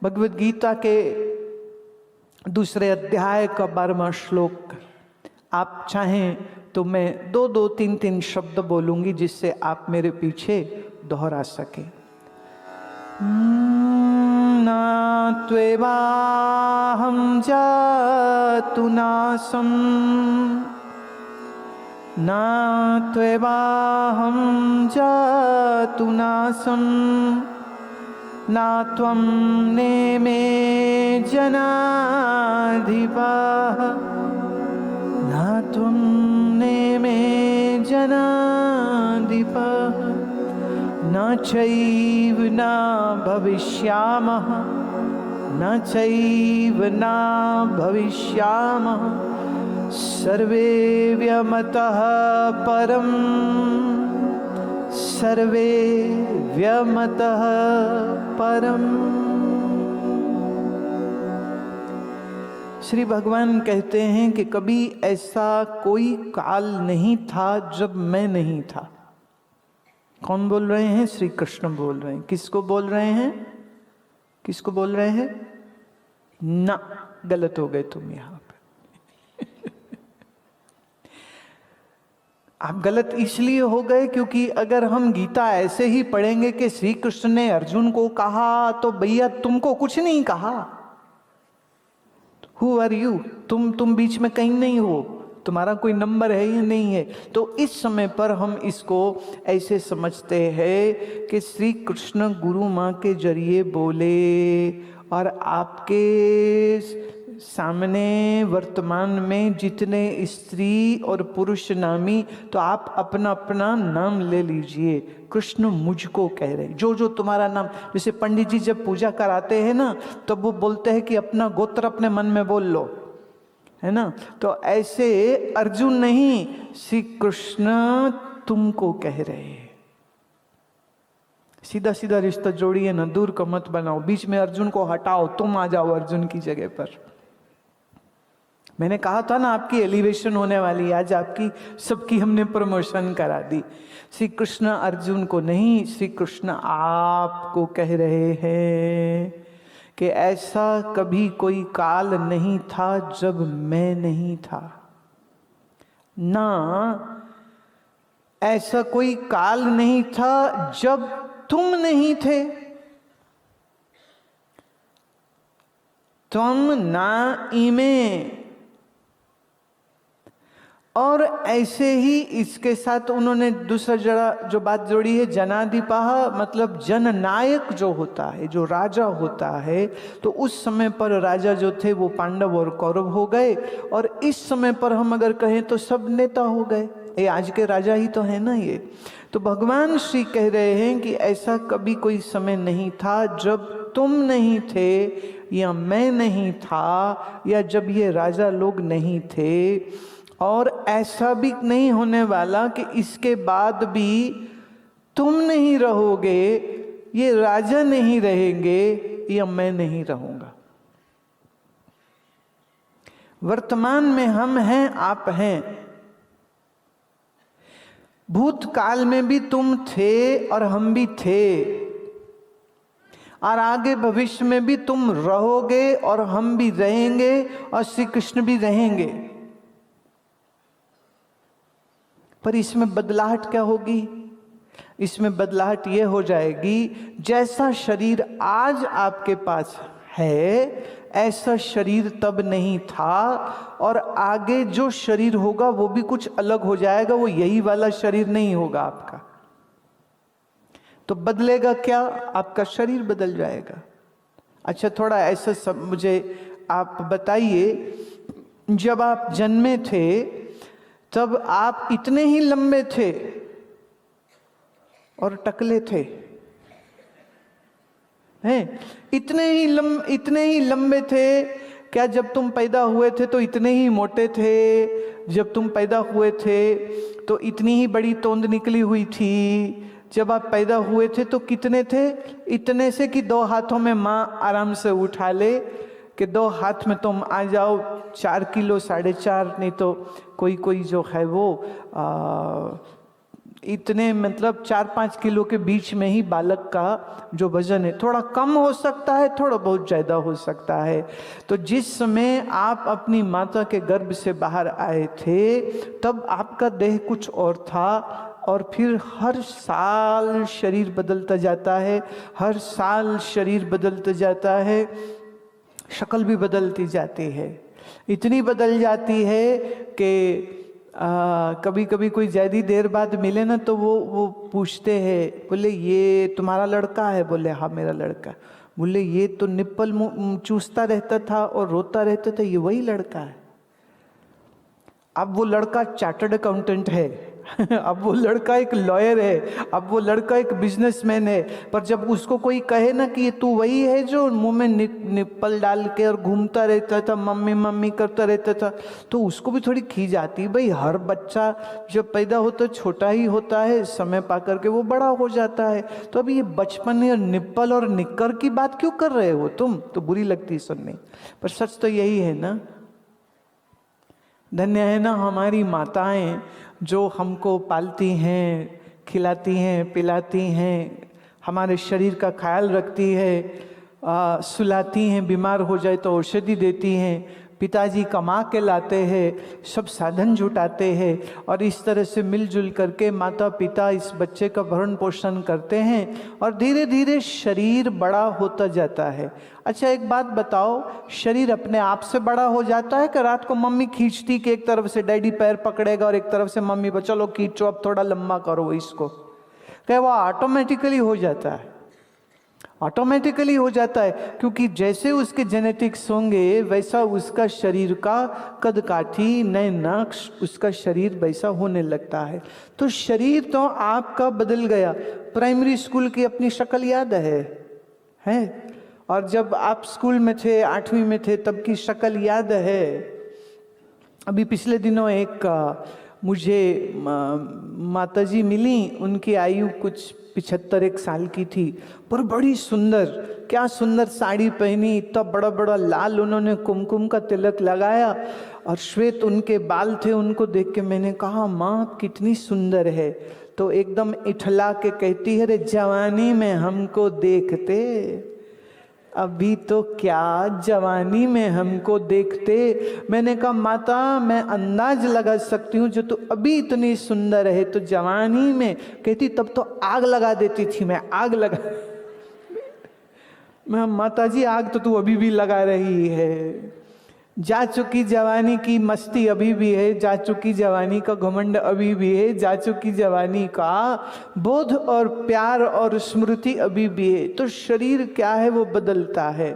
भगवद गीता के दूसरे अध्याय का 12वां श्लोक। आप चाहें तो मैं 2-2, 3-3 शब्द बोलूंगी जिससे आप मेरे पीछे दोहरा सके। न त्वेवाहं जातु नासं, न त्वेवाहं जातु नासं, न त्वं नेमे जनाधिपः, न त्वं नेमे जनाधिपः, न चैव न भविष्यामः, न चैव न भविष्यामः, सर्वे व्यमतः परम्, सर्वे व्यमतः परम्। श्री भगवान कहते हैं कि कभी ऐसा कोई काल नहीं था जब मैं नहीं था। कौन बोल रहे हैं? श्री कृष्ण बोल रहे हैं। किसको बोल रहे हैं? किसको बोल रहे हैं? ना, गलत हो गए तुम यहां पे। आप गलत इसलिए हो गए क्योंकि अगर हम गीता ऐसे ही पढ़ेंगे कि श्री कृष्ण ने अर्जुन को कहा, तो भैया तुमको कुछ नहीं कहा। Who are you? तुम बीच में कहीं नहीं हो, तुम्हारा कोई नंबर है या नहीं है। तो इस समय पर हम इसको ऐसे समझते हैं कि श्री कृष्ण गुरु माँ के जरिए बोले और आपके सामने वर्तमान में जितने स्त्री और पुरुष नामी, तो आप अपना अपना नाम ले लीजिए। कृष्ण मुझको कह रहे, जो जो तुम्हारा नाम। जैसे पंडित जी जब पूजा कराते हैं ना, तब वो बोलते हैं कि अपना गोत्र अपने मन में बोल लो, है ना। तो ऐसे अर्जुन नहीं, श्री कृष्ण तुमको कह रहे हैं। सीधा सीधा रिश्ता जोड़िए ना, दूर का मत बनाओ। बीच में अर्जुन को हटाओ, तुम आ जाओ अर्जुन की जगह पर। मैंने कहा था ना आपकी एलिवेशन होने वाली, आज आपकी सबकी हमने प्रमोशन करा दी। श्री कृष्ण अर्जुन को नहीं, श्री कृष्ण आपको कह रहे हैं कि ऐसा कभी कोई काल नहीं था जब मैं नहीं था, ना ऐसा कोई काल नहीं था जब तुम नहीं थे। तुम ना इमे। और ऐसे ही इसके साथ उन्होंने दूसरा जरा जो बात जोड़ी है, जनाधिपाह मतलब जननायक जो होता है, जो राजा होता है। तो उस समय पर राजा जो थे वो पांडव और कौरव हो गए, और इस समय पर हम अगर कहें तो सब नेता हो गए। ये आज के राजा ही तो है ना ये। तो भगवान श्री कह रहे हैं कि ऐसा कभी कोई समय नहीं था जब तुम नहीं थे, या मैं नहीं था, या जब ये राजा लोग नहीं थे। और ऐसा भी नहीं होने वाला कि इसके बाद भी तुम नहीं रहोगे, ये राजा नहीं रहेंगे, या मैं नहीं रहूंगा। वर्तमान में हम हैं, आप हैं। भूतकाल में भी तुम थे और हम भी थे, और आगे भविष्य में भी तुम रहोगे और हम भी रहेंगे और श्री कृष्ण भी रहेंगे। पर इसमें बदलाहट क्या होगी? इसमें बदलाहट ये हो जाएगी, जैसा शरीर आज आपके पास है ऐसा शरीर तब नहीं था, और आगे जो शरीर होगा वो भी कुछ अलग हो जाएगा, वो यही वाला शरीर नहीं होगा आपका। तो बदलेगा क्या? आपका शरीर बदल जाएगा। अच्छा, थोड़ा ऐसा सब मुझे आप बताइए, जब आप जन्मे थे तब आप इतने ही लंबे थे और टकले थे, हैं? इतने ही लंबे थे क्या? जब तुम पैदा हुए थे तो इतने ही मोटे थे? जब तुम पैदा हुए थे तो इतनी ही बड़ी तोंद निकली हुई थी? जब आप पैदा हुए थे तो कितने थे? इतने से कि 2 हाथों में माँ आराम से उठा ले, कि 2 हाथ में तुम आ जाओ, 4 किलो 4.5, नहीं तो कोई जो है वो इतने मतलब 4-5 किलो के बीच में ही बालक का जो वजन है, थोड़ा कम हो सकता है, थोड़ा बहुत ज़्यादा हो सकता है। तो जिस समय आप अपनी माता के गर्भ से बाहर आए थे तब आपका देह कुछ और था, और फिर हर साल शरीर बदलता जाता है, हर साल शरीर बदलता जाता है, शक्ल भी बदलती जाती है, इतनी बदल जाती है कि कभी कभी कोई ज़्यादा देर बाद मिले ना तो वो पूछते हैं, बोले ये तुम्हारा लड़का है? बोले हाँ मेरा लड़का। बोले ये तो निप्पल चूसता रहता था और रोता रहता था, ये वही लड़का है? अब वो लड़का चार्टर्ड अकाउंटेंट है अब वो लड़का एक लॉयर है, अब वो लड़का एक बिजनेसमैन है। पर जब उसको कोई कहे ना कि ये तू वही है जो मुंह में निप्पल डाल के और घूमता रहता था, मम्मी मम्मी करता रहता था, तो उसको भी थोड़ी खींच आती है। भाई हर बच्चा जब पैदा होता है छोटा ही होता है, समय पा करके वो बड़ा हो जाता है। तो अभी ये बचपन और निप्पल और निक्कर की बात क्यों कर रहे हो तुम? तो बुरी लगती है सुनने, पर सच तो यही है ना। धन्य है ना हमारी माताएं जो हमको पालती हैं, खिलाती हैं, पिलाती हैं, हमारे शरीर का ख्याल रखती है, सुलाती हैं, बीमार हो जाए तो औषधि देती हैं, पिताजी कमा के लाते हैं, सब साधन जुटाते हैं, और इस तरह से मिलजुल करके माता पिता इस बच्चे का भरण पोषण करते हैं और धीरे धीरे शरीर बड़ा होता जाता है। अच्छा एक बात बताओ, शरीर अपने आप से बड़ा हो जाता है कि रात को मम्मी खींचती कि एक तरफ से डैडी पैर पकड़ेगा और एक तरफ से मम्मी चलो खींचो अब थोड़ा लंबा करो इसको? क्या वो ऑटोमेटिकली हो जाता है? ऑटोमेटिकली हो जाता है, क्योंकि जैसे उसके जेनेटिक्स होंगे वैसा उसका शरीर का कद काठी, नए नक्श, उसका शरीर वैसा होने लगता है। तो शरीर तो आपका बदल गया। प्राइमरी स्कूल की अपनी शक्ल याद है? और जब आप स्कूल में थे, 8वीं में थे, तब की शक्ल याद है? अभी पिछले दिनों एक मुझे माताजी मिली, उनकी आयु कुछ 75 साल की थी, पर बड़ी सुंदर, क्या सुंदर साड़ी पहनी, इतना बड़ा बड़ा लाल उन्होंने कुमकुम का तिलक लगाया और श्वेत उनके बाल थे। उनको देख के मैंने कहा माँ कितनी सुंदर है। तो एकदम इठला के कहती है, रे जवानी में हमको देखते, अभी तो क्या जवानी में हमको देखते। मैंने कहा माता मैं अंदाज लगा सकती हूँ, जो तू अभी इतनी सुंदर है तो जवानी में, कहती तब तो आग लगा देती थी मैं, आग लगा। मैं माता जी आग तो तू अभी भी लगा रही है। जा चुकी जवानी की मस्ती अभी भी है, जा चुकी जवानी का घमंड अभी भी है, जा चुकी जवानी का बोध और प्यार और स्मृति अभी भी है। तो शरीर क्या है वो बदलता है।